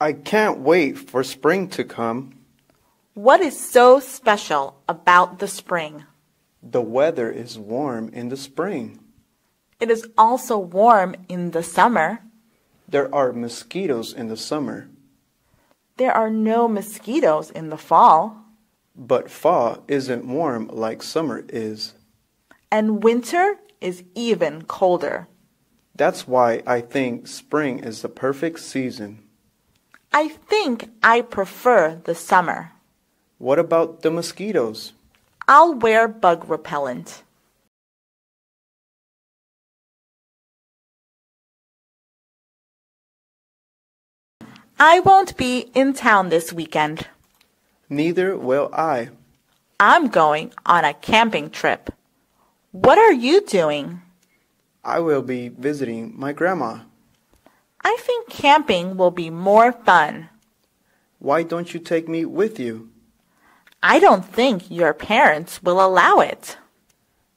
I can't wait for spring to come. What is so special about the spring? The weather is warm in the spring. It is also warm in the summer. There are mosquitoes in the summer. There are no mosquitoes in the fall. But fall isn't warm like summer is. And winter is even colder. That's why I think spring is the perfect season. I think I prefer the summer. What about the mosquitoes? I'll wear bug repellent. I won't be in town this weekend. Neither will I. I'm going on a camping trip. What are you doing? I will be visiting my grandma. I think camping will be more fun. Why don't you take me with you? I don't think your parents will allow it.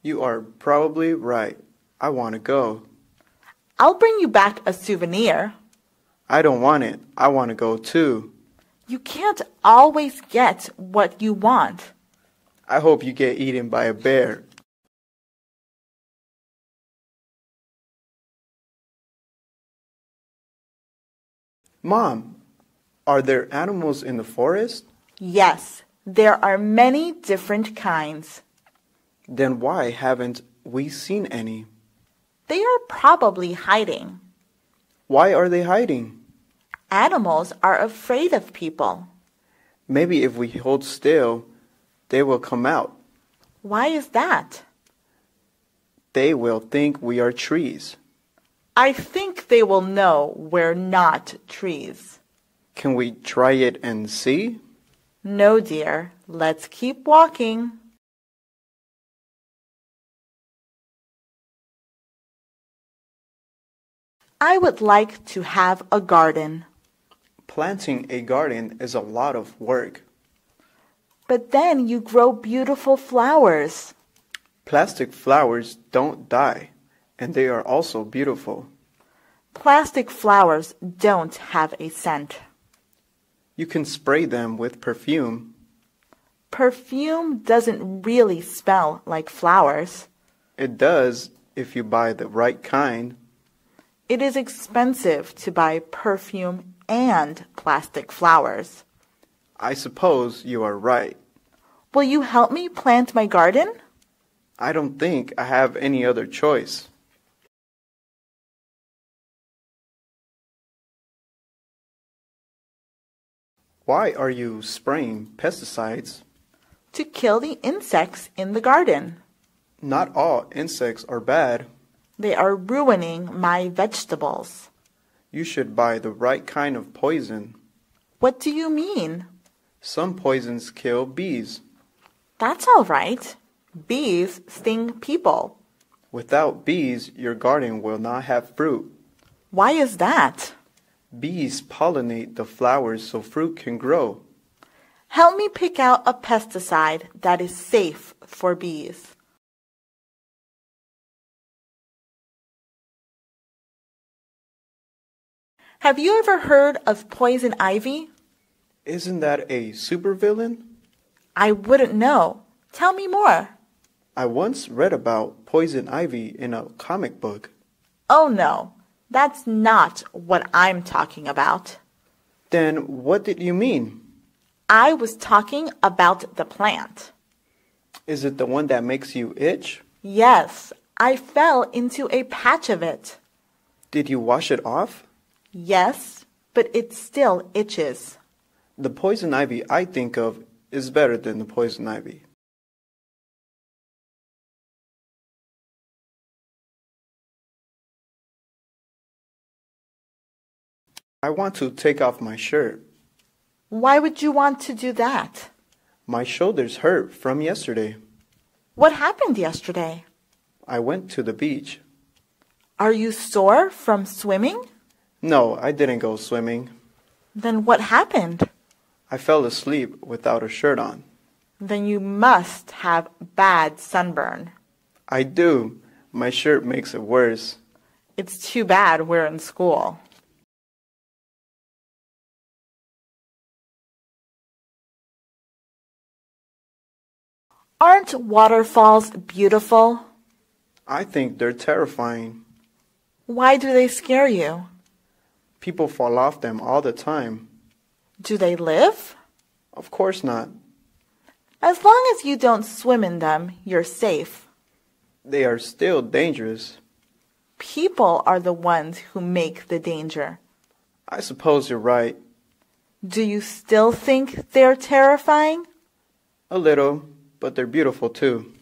You are probably right. I want to go. I'll bring you back a souvenir. I don't want it. I want to go too. You can't always get what you want. I hope you get eaten by a bear. Mom, are there animals in the forest? Yes, there are many different kinds. Then why haven't we seen any? They are probably hiding. Why are they hiding? Animals are afraid of people. Maybe if we hold still, they will come out. Why is that? They will think we are trees. I think they will know we're not trees. Can we try it and see? No, dear. Let's keep walking. I would like to have a garden. Planting a garden is a lot of work. But then you grow beautiful flowers. Plastic flowers don't die, and they are also beautiful. Plastic flowers don't have a scent. You can spray them with perfume. Perfume doesn't really smell like flowers. It does if you buy the right kind. It is expensive to buy perfume and plastic flowers. I suppose you are right. Will you help me plant my garden? I don't think I have any other choice. Why are you spraying pesticides? To kill the insects in the garden. Not all insects are bad. They are ruining my vegetables. You should buy the right kind of poison. What do you mean? Some poisons kill bees. That's all right. Bees sting people. Without bees, your garden will not have fruit. Why is that? Bees pollinate the flowers so fruit can grow. Help me pick out a pesticide that is safe for bees. Have you ever heard of poison ivy? Isn't that a supervillain? I wouldn't know. Tell me more. I once read about poison ivy in a comic book. Oh no, that's not what I'm talking about. Then what did you mean? I was talking about the plant. Is it the one that makes you itch? Yes, I fell into a patch of it. Did you wash it off? Yes, but it still itches. The poison ivy I think of is better than the poison ivy. I want to take off my shirt. Why would you want to do that? My shoulders hurt from yesterday. What happened yesterday? I went to the beach. Are you sore from swimming? No, I didn't go swimming. Then what happened? I fell asleep without a shirt on. Then you must have bad sunburn. I do. My shirt makes it worse. It's too bad we're in school. Aren't waterfalls beautiful? I think they're terrifying. Why do they scare you? People fall off them all the time. Do they live? Of course not. As long as you don't swim in them, you're safe. They are still dangerous. People are the ones who make the danger. I suppose you're right. Do you still think they're terrifying? A little, but they're beautiful too.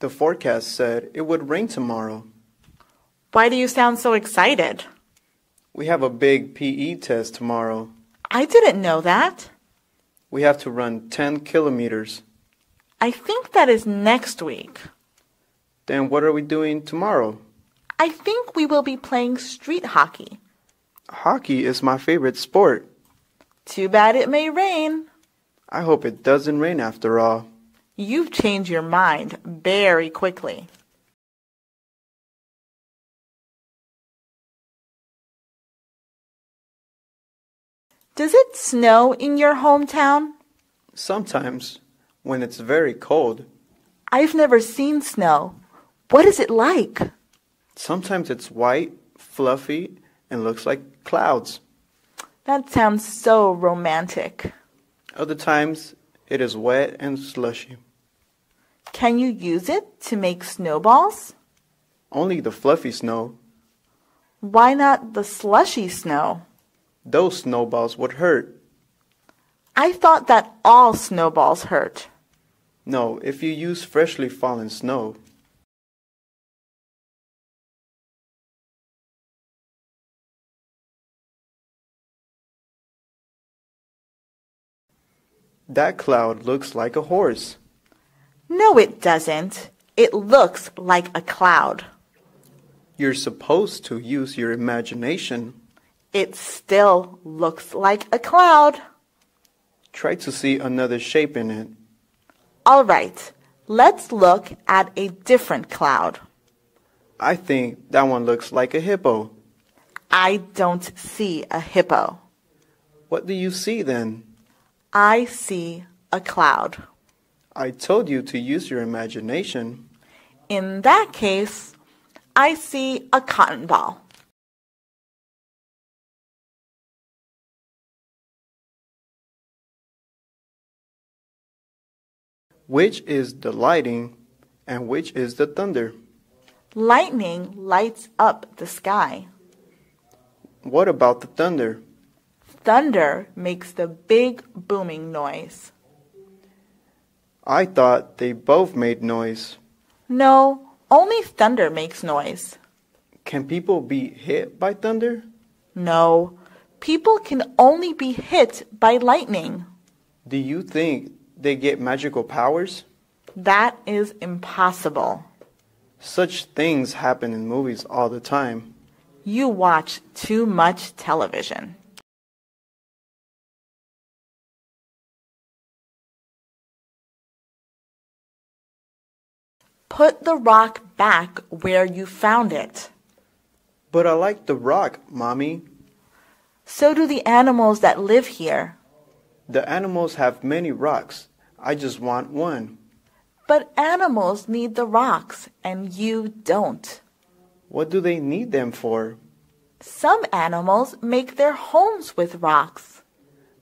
The forecast said it would rain tomorrow. Why do you sound so excited? We have a big PE test tomorrow. I didn't know that. We have to run 10 kilometers. I think that is next week. Then what are we doing tomorrow? I think we will be playing street hockey. Hockey is my favorite sport. Too bad it may rain. I hope it doesn't rain after all. You've changed your mind very quickly. Does it snow in your hometown? Sometimes, when it's very cold. I've never seen snow. What is it like? Sometimes it's white, fluffy, and looks like clouds. That sounds so romantic. Other times, it is wet and slushy. Can you use it to make snowballs? Only the fluffy snow. Why not the slushy snow? Those snowballs would hurt. I thought that all snowballs hurt. No, if you use freshly fallen snow. That cloud looks like a horse. No, it doesn't. It looks like a cloud. You're supposed to use your imagination. It still looks like a cloud. Try to see another shape in it. All right, let's look at a different cloud. I think that one looks like a hippo. I don't see a hippo. What do you see then? I see a cloud. I told you to use your imagination. In that case, I see a cotton ball. Which is the lightning and which is the thunder? Lightning lights up the sky. What about the thunder? Thunder makes the big booming noise. I thought they both made noise. No, only thunder makes noise. Can people be hit by thunder? No, people can only be hit by lightning. Do you think they get magical powers? That is impossible. Such things happen in movies all the time. You watch too much television. Put the rock back where you found it. But I like the rock, Mommy. So do the animals that live here. The animals have many rocks. I just want one. But animals need the rocks, and you don't. What do they need them for? Some animals make their homes with rocks.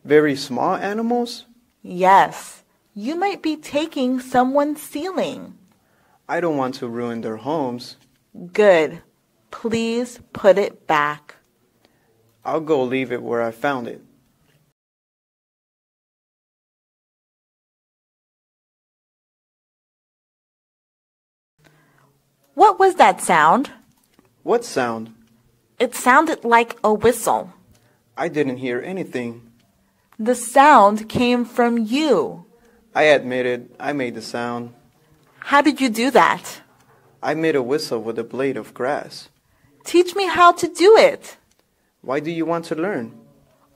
Very small animals? Yes, you might be taking someone's ceiling. I don't want to ruin their homes. Good. Please put it back. I'll go leave it where I found it. What was that sound? What sound? It sounded like a whistle. I didn't hear anything. The sound came from you. I admitted I made the sound. How did you do that? I made a whistle with a blade of grass. Teach me how to do it. Why do you want to learn?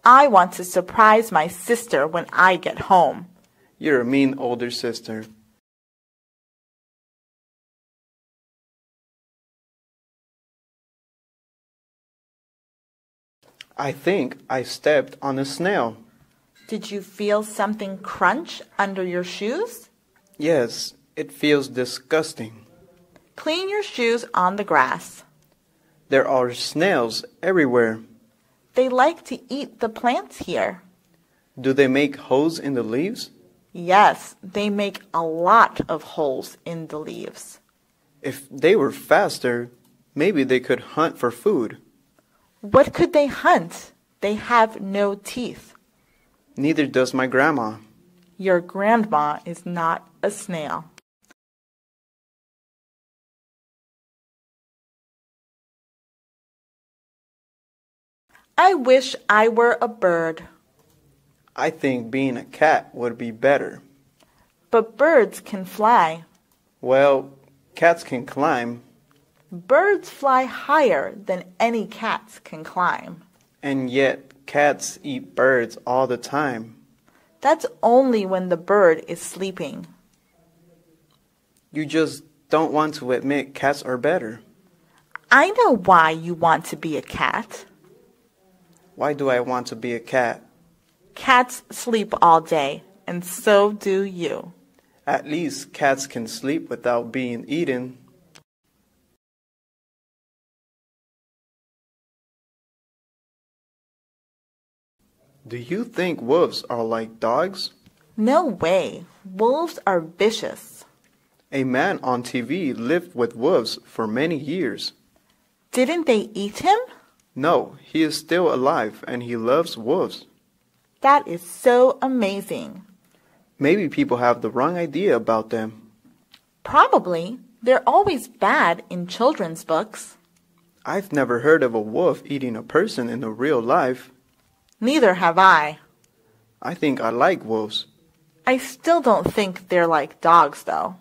I want to surprise my sister when I get home. You're a mean older sister. I think I stepped on a snail. Did you feel something crunch under your shoes? Yes, it feels disgusting. Clean your shoes on the grass. There are snails everywhere. They like to eat the plants here. Do they make holes in the leaves? Yes, they make a lot of holes in the leaves. If they were faster, maybe they could hunt for food. What could they hunt? They have no teeth. Neither does my grandma. Your grandma is not a snail. I wish I were a bird. I think being a cat would be better. But birds can fly. Well, cats can climb. Birds fly higher than any cats can climb. And yet, cats eat birds all the time. That's only when the bird is sleeping. You just don't want to admit cats are better. I know why you want to be a cat. Why do I want to be a cat? Cats sleep all day, and so do you. At least cats can sleep without being eaten. Do you think wolves are like dogs? No way. Wolves are vicious. A man on TV lived with wolves for many years. Didn't they eat him? No, he is still alive and he loves wolves. That is so amazing. Maybe people have the wrong idea about them. Probably. They're always bad in children's books. I've never heard of a wolf eating a person in the real life. Neither have I. I think I like wolves. I still don't think they're like dogs, though.